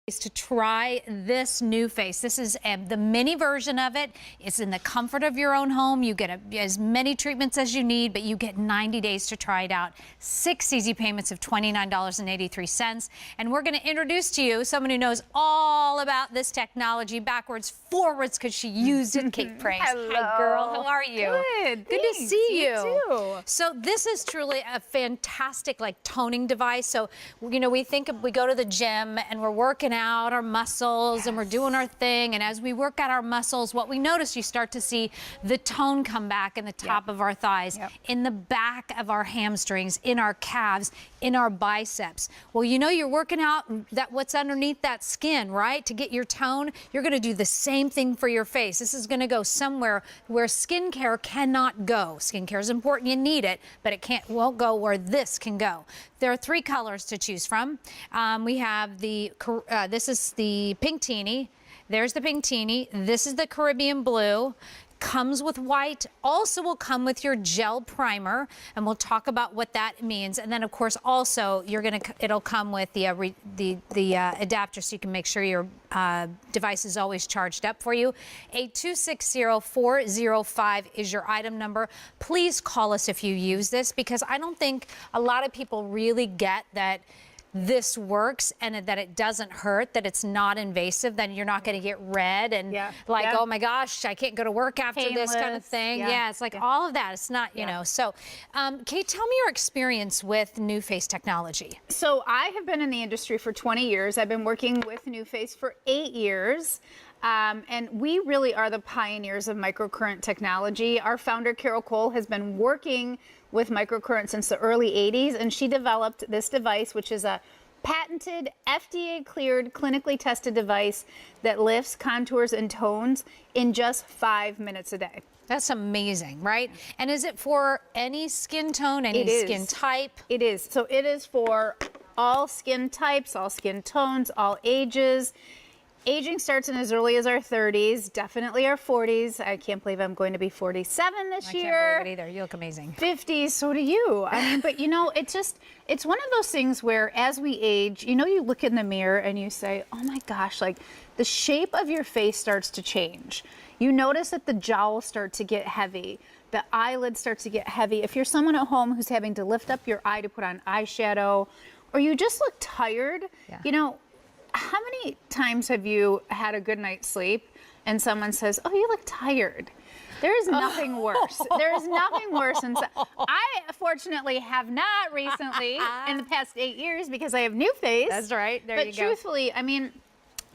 To try this NUFACE. This is the mini version of it. It's in the comfort of your own home. You get as many treatments as you need, but you get 90 days to try it out. 6 easy payments of $29.83. And we're going to introduce to you someone who knows all about this technology backwards, forwards, because she used it. Kate Price. Hello. Hi, girl. How are you? Good. Good Thanks. to see you. You too. So this is truly a fantastic, toning device. So, we go to the gym and we're working out our muscles and we're doing our thing, and as we work out our muscles, what we notice, you start to see the tone come back in the top of our thighs, in the back of our hamstrings, in our calves, in our biceps. Well, you're working out what's underneath that skin, right? To get your tone, you're going to do the same thing for your face. This is going to go somewhere where skincare cannot go. Skincare is important, you need it, but won't go where this can go. There are 3 colors to choose from. We have this is the pink teeny. There's the pink teeny. This is the Caribbean blue. Comes with white. Also will come with your gel primer, and we'll talk about what that means. And then, of course, also it'll come with the adapter, so you can make sure your device is always charged up for you. 8260405 is your item number. Please call us if you use this, because I don't think a lot of people really get that this works and that it doesn't hurt, that it's not invasive, then you're not going to get red and oh my gosh, I can't go to work after Painless. This kind of thing. Yeah, it's all of that. It's not, So, Kate, tell me your experience with NUFACE technology. So I have been in the industry for 20 years. I've been working with NUFACE for 8 years. And we really are the pioneers of microcurrent technology. Our founder, Carol Cole, has been working with microcurrent since the early 80s, and she developed this device, which is a patented, FDA-cleared, clinically tested device that lifts, contours, and tones in just 5 minutes a day. That's amazing, right? And is it for any skin tone, any skin type? It is. So it is for all skin types, all skin tones, all ages. Aging starts in as early as our 30s, definitely our 40s. I can't believe I'm going to be 47 this year. I can't believe it either. You look amazing. 50s, so do you. I mean, but it's one of those things where as we age, you look in the mirror and you say, oh my gosh, the shape of your face starts to change. You notice that the jowls start to get heavy. The eyelids start to get heavy. If you're someone at home who's having to lift up your eye to put on eyeshadow, or you just look tired, how many times have you had a good night's sleep and someone says, oh, you look tired? There is nothing worse. There is nothing worse. And I, fortunately, have not recently in the past 8 years, because I have NUFACE. That's right. There you go. But truthfully, I mean,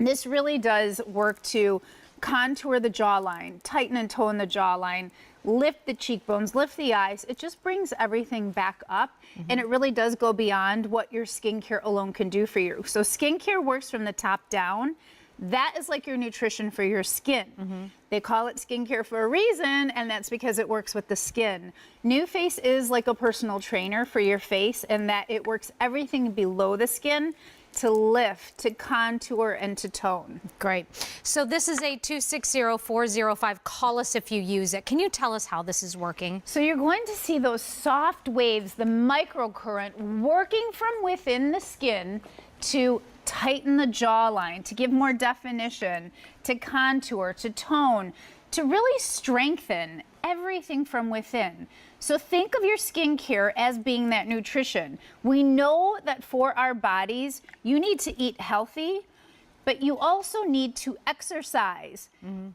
this really does work to contour the jawline, tighten and tone the jawline, lift the cheekbones, lift the eyes. It just brings everything back up, and it really does go beyond what your skincare alone can do for you. So skincare works from the top down. That is like your nutrition for your skin. They call it skincare for a reason, and that's because it works with the skin. NUFACE is like a personal trainer for your face, in that it works everything below the skin to lift, to contour, and to tone. Great. So this is 8260405. Call us if you use it. Can you tell us how this is working? So you're going to see those soft waves, the microcurrent, working from within the skin to tighten the jawline, to give more definition, to contour, to tone, to really strengthen everything from within. So think of your skincare as being that nutrition. We know that for our bodies, you need to eat healthy, but you also need to exercise.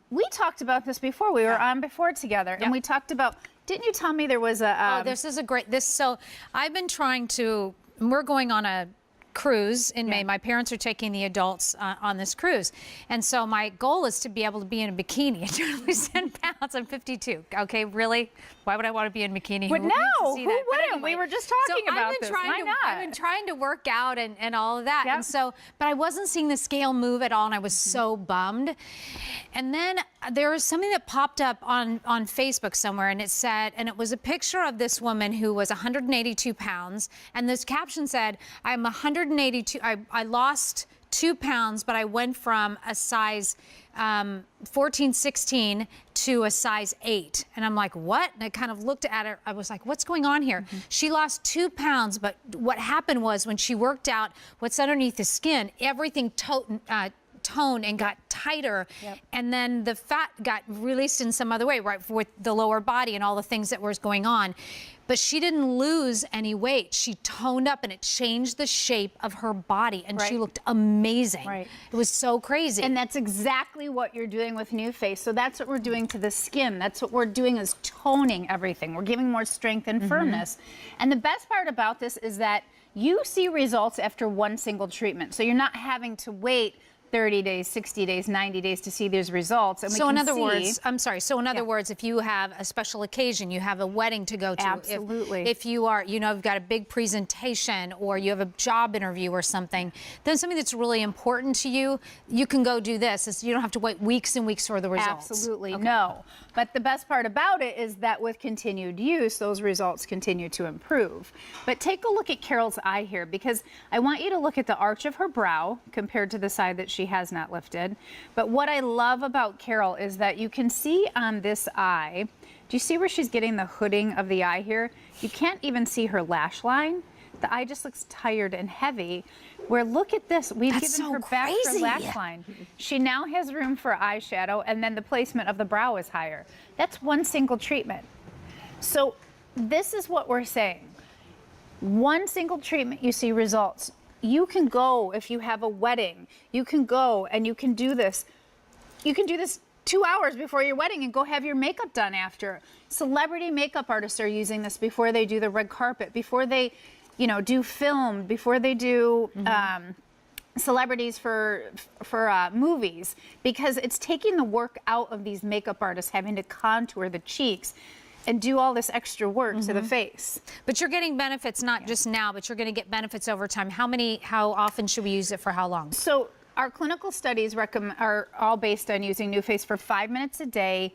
We talked about this before. We were on before together, and we talked about, didn't you tell me there was a... this is a great... So I've been trying to... We're going on a cruise in May. My parents are taking the adults on this cruise. And so my goal is to be able to be in a bikini and lose 10 pounds. I'm 52. Okay, really? Why would I want to be in a bikini? But no, who wouldn't? Anyway, we were just talking about this. Why not? I've been trying to work out and all of that. And so, but I wasn't seeing the scale move at all, and I was so bummed. And then there was something that popped up on Facebook somewhere, and it said, and it was a picture of this woman who was 182 pounds, and this caption said, I'm 182, I lost 2 pounds, but I went from a size 14, 16 to a size 8. And I'm like, what? And I kind of looked at her. I was like, what's going on here? She lost 2 pounds, but what happened was when she worked out what's underneath the skin, everything toned and got tighter, and then the fat got released in some other way, right, with the lower body and all the things that was going on. But she didn't lose any weight. She toned up, and it changed the shape of her body, and she looked amazing. Right. It was so crazy. And that's exactly what you're doing with NUFACE. So that's what we're doing to the skin. That's what we're doing, is toning everything. We're giving more strength and firmness. And the best part about this is that you see results after one single treatment. So you're not having to wait 30 days, 60 days, 90 days to see these results. And so in other words, I'm sorry. So in other words, if you have a special occasion, you have a wedding to go to. Absolutely. If you are, you know, you've got a big presentation or you have a job interview or something, then something that's really important to you, you can go do this. You don't have to wait weeks and weeks for the results. Absolutely. No. But the best part about it is that with continued use, those results continue to improve. But take a look at Carol's eye here, because I want you to look at the arch of her brow compared to the side that she has not lifted. But what I love about Carol is that you can see on this eye, do you see where she's getting the hooding of the eye here? You can't even see her lash line. The eye just looks tired and heavy. Where look at this, we've given her back her lash line. She now has room for eyeshadow, and then the placement of the brow is higher. That's one single treatment. So this is what we're saying. One single treatment, you see results. You can go, if you have a wedding, you can go and you can do this. You can do this 2 hours before your wedding and go have your makeup done after. Celebrity makeup artists are using this before they do the red carpet, before they, you know, do film, before they do celebrities for movies, because it's taking the work out of these makeup artists having to contour the cheeks and do all this extra work to the face. But you're getting benefits not just now, but you're going to get benefits over time. How often should we use it for how long? So our clinical studies are all based on using NUFACE for 5 minutes a day,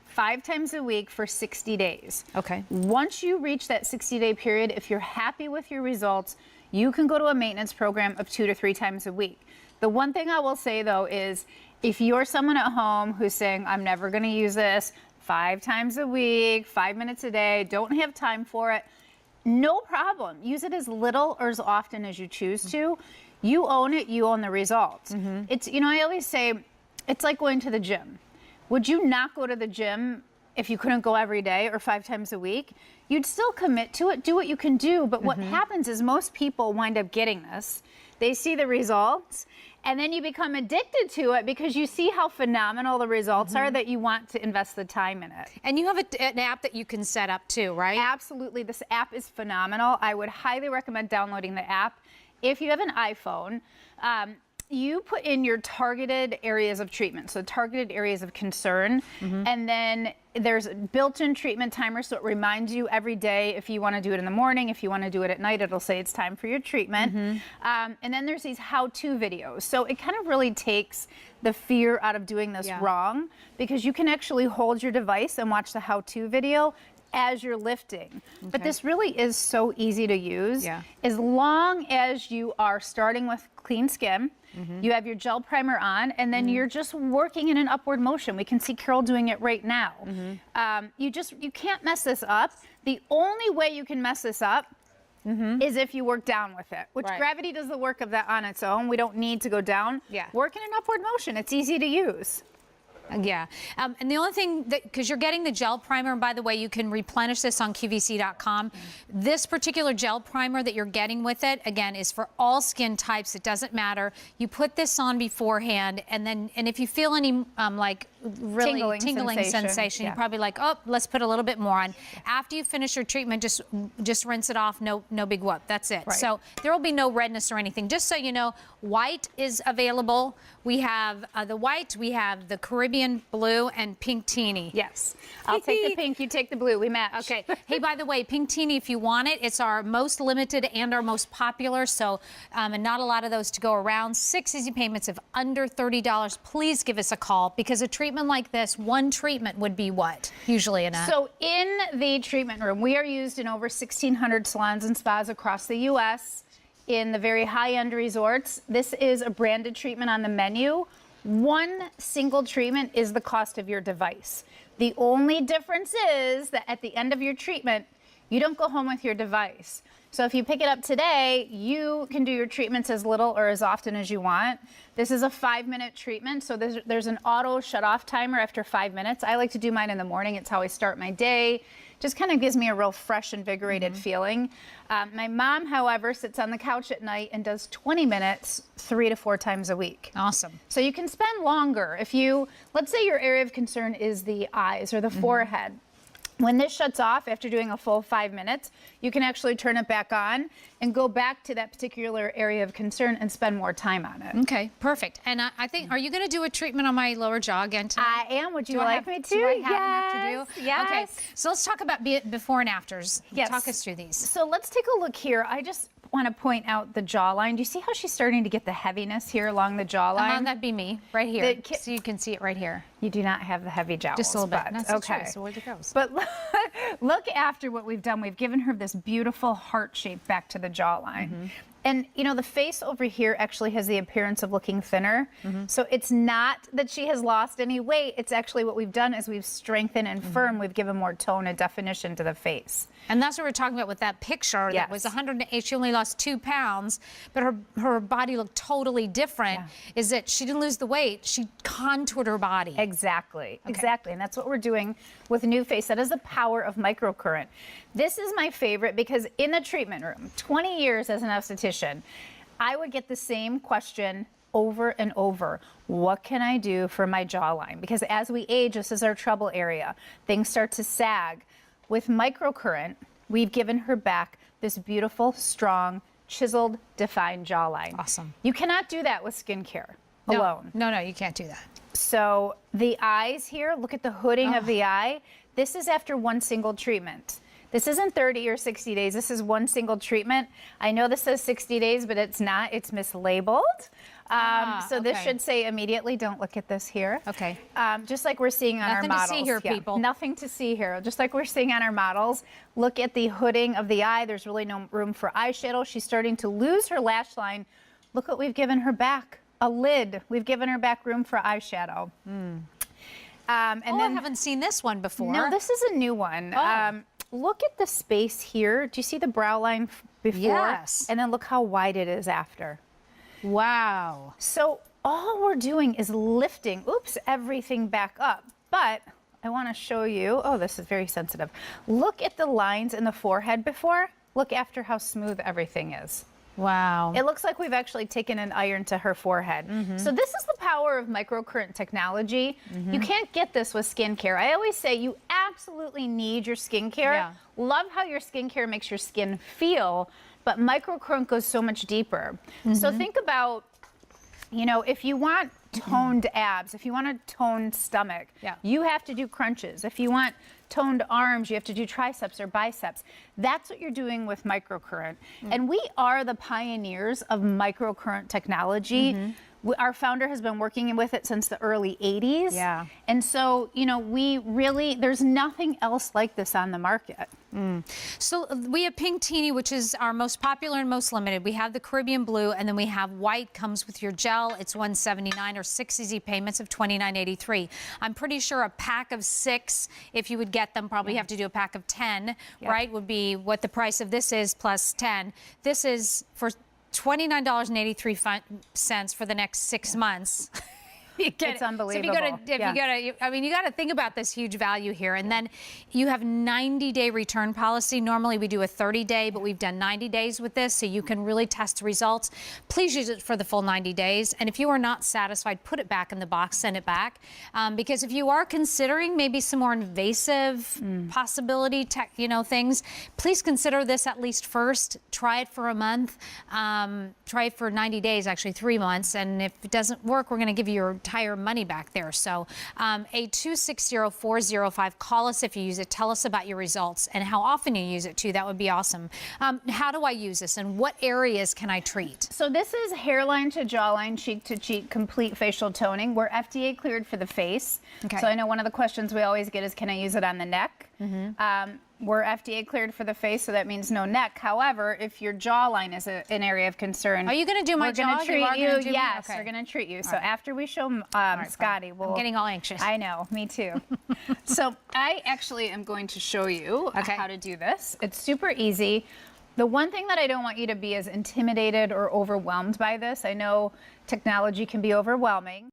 5 times a week for 60 days. Okay. Once you reach that 60-day period, if you're happy with your results, you can go to a maintenance program of 2 to 3 times a week. The one thing I will say, though, is if you're someone at home who's saying, I'm never going to use this 5 times a week, 5 minutes a day, don't have time for it, no problem. Use it as little or as often as you choose to. You own it, you own the results. It's, you know, I always say, it's like going to the gym. Would you not go to the gym if you couldn't go every day or 5 times a week? You'd still commit to it, do what you can do. But what happens is most people wind up getting this. They see the results, and then you become addicted to it because you see how phenomenal the results are that you want to invest the time in it. And you have an app that you can set up too, right? Absolutely. This app is phenomenal. I would highly recommend downloading the app. If you have an iPhone, you put in your targeted areas of treatment, so targeted areas of concern, and then there's a built-in treatment timer, so it reminds you every day if you want to do it in the morning, if you want to do it at night, it'll say it's time for your treatment. And then there's these how-to videos, so it kind of really takes the fear out of doing this wrong, because you can actually hold your device and watch the how-to video as you're lifting. But this really is so easy to use. As long as you are starting with clean skin, you have your gel primer on, and then you're just working in an upward motion. We can see Carol doing it right now. You can't mess this up. The only way you can mess this up is if you work down with it, which gravity does the work of that on its own. We don't need to go down. Work in an upward motion. It's easy to use. Yeah. And the only thing that, because you're getting the gel primer, and by the way, you can replenish this on QVC.com. This particular gel primer that you're getting with it, again, is for all skin types. It doesn't matter. You put this on beforehand, and if you feel any like really tingling sensation, you're probably like, oh, let's put a little bit more on. After you finish your treatment, just rinse it off. No big whoop. That's it. So there will be no redness or anything. Just so you know, white is available. We have the white, we have the Caribbean blue, and pink teeny. Yes. I'll take the pink, you take the blue. We match. Okay. Hey, by the way, pink teeny, if you want it, it's our most limited and our most popular. So, and not a lot of those to go around. 6 easy payments of under $30. Please give us a call, because a treatment like this, one treatment would be what? Usually in a... So in the treatment room, we are used in over 1,600 salons and spas across the U.S. in the very high-end resorts. This is a branded treatment on the menu. one single treatment is the cost of your device. The only difference is that at the end of your treatment, you don't go home with your device. So if you pick it up today, you can do your treatments as little or as often as you want. This is a 5-minute treatment, so there's an auto shut-off timer after 5 minutes. I like to do mine in the morning. It's how I start my day. Just kind of gives me a real fresh, invigorated feeling. My mom, however, sits on the couch at night and does 20 minutes 3 to 4 times a week. Awesome. So you can spend longer. If you, let's say your area of concern is the eyes or the forehead. When this shuts off after doing a full 5 minutes, you can actually turn it back on and go back to that particular area of concern and spend more time on it. Okay, perfect. And I think, are you going to do a treatment on my lower jaw again tonight? I am. Would you like me to? Do I have enough to do? Yes. Okay, so let's talk about before and afters. Yes. Talk us through these. So let's take a look here. I just want to point out the jawline. Do you see how she's starting to get the heaviness here along the jawline? That'd be me right here. So you can see it right here. You do not have the heavy jowls. Just a little bit. But, That's okay. true. So where'd it go? But look after what we've done. We've given her this beautiful heart shape back to the jawline. And, you know, the face over here actually has the appearance of looking thinner. So it's not that she has lost any weight. It's actually what we've done is we've strengthened and firm. We've given more tone and definition to the face. And that's what we're talking about with that picture. Yes. That was 108. She only lost 2 pounds, but her body looked totally different. Is that she didn't lose the weight. She contoured her body. Exactly. Exactly. And that's what we're doing with NUFACE. That is the power of microcurrent. This is my favorite because in the treatment room, 20 years as an esthetician, I would get the same question over and over. What can I do for my jawline? Because as we age, this is our trouble area. Things start to sag. With microcurrent, we've given her back this beautiful, strong, chiseled, defined jawline. Awesome. You cannot do that with skincare alone. No, you can't do that. So the eyes here, look at the hooding of the eye. This is after one single treatment. This isn't 30 or 60 days. This is one single treatment. I know this says 60 days, but it's not. It's mislabeled. So this should say immediately, don't look at this here. Okay. Just like we're seeing on our models. Nothing to see here, people. Nothing to see here. Just like we're seeing on our models. Look at the hooding of the eye. There's really no room for eyeshadow. She's starting to lose her lash line. Look what we've given her back. A lid. We've given her back room for eyeshadow. And then, I haven't seen this one before. No, this is a new one. Look at the space here. Do you see the brow line before? Yes. And then look how wide it is after. Wow. So all we're doing is lifting, everything back up. But I want to show you, this is very sensitive. Look at the lines in the forehead before. Look after how smooth everything is. Wow. It looks like we've actually taken an iron to her forehead. So this is the power of microcurrent technology. You can't get this with skincare. I always say you absolutely need your skincare. Yeah. Love how your skincare makes your skin feel, but microcurrent goes so much deeper. So think about, you know, if you want toned abs, if you want a toned stomach, you have to do crunches. If you want toned arms, you have to do triceps or biceps. That's what you're doing with microcurrent. And we are the pioneers of microcurrent technology. Our founder has been working with it since the early 80s. Yeah. And so, you know, there's nothing else like this on the market. So we have Pink Teeny, which is our most popular and most limited. We have the Caribbean Blue, and then we have White, comes with your gel. It's $179 or 6 easy payments of $29.83. I'm pretty sure a pack of 6, if you would get them, probably have to do a pack of 10, right, would be what the price of this is plus 10. This is for $29.83 for the next 6 months. It's unbelievable. So you got to think about this huge value here. And then you have 90-day return policy. Normally we do a 30-day, but we've done 90 days with this, so you can really test the results. Please use it for the full 90 days. And if you are not satisfied, put it back in the box, send it back. Because if you are considering maybe some more invasive possibility, things, please consider this at least first. Try it for a month. Try it for 90 days, actually 3 months. And if it doesn't work, we're going to give you your entire money back there. So a 260-405, call us if you use it. Tell us about your results and how often you use it too. That would be awesome. How do I use this and what areas can I treat? So this is hairline to jawline, cheek to cheek, complete facial toning. We're FDA cleared for the face. So I know one of the questions we always get is, can I use it on the neck? we're FDA cleared for the face, so that means no neck. However, if your jawline is an area of concern, Are you going to do my we're going jaw? to treat are you. gonna do me? Yes, Okay. we're going to treat you. So right. after we show Scotty, we'll. I'm getting all anxious. I know, me too. So I actually am going to show you how to do this. It's super easy. The one thing that I don't want you to be is intimidated or overwhelmed by this. I know technology can be overwhelming.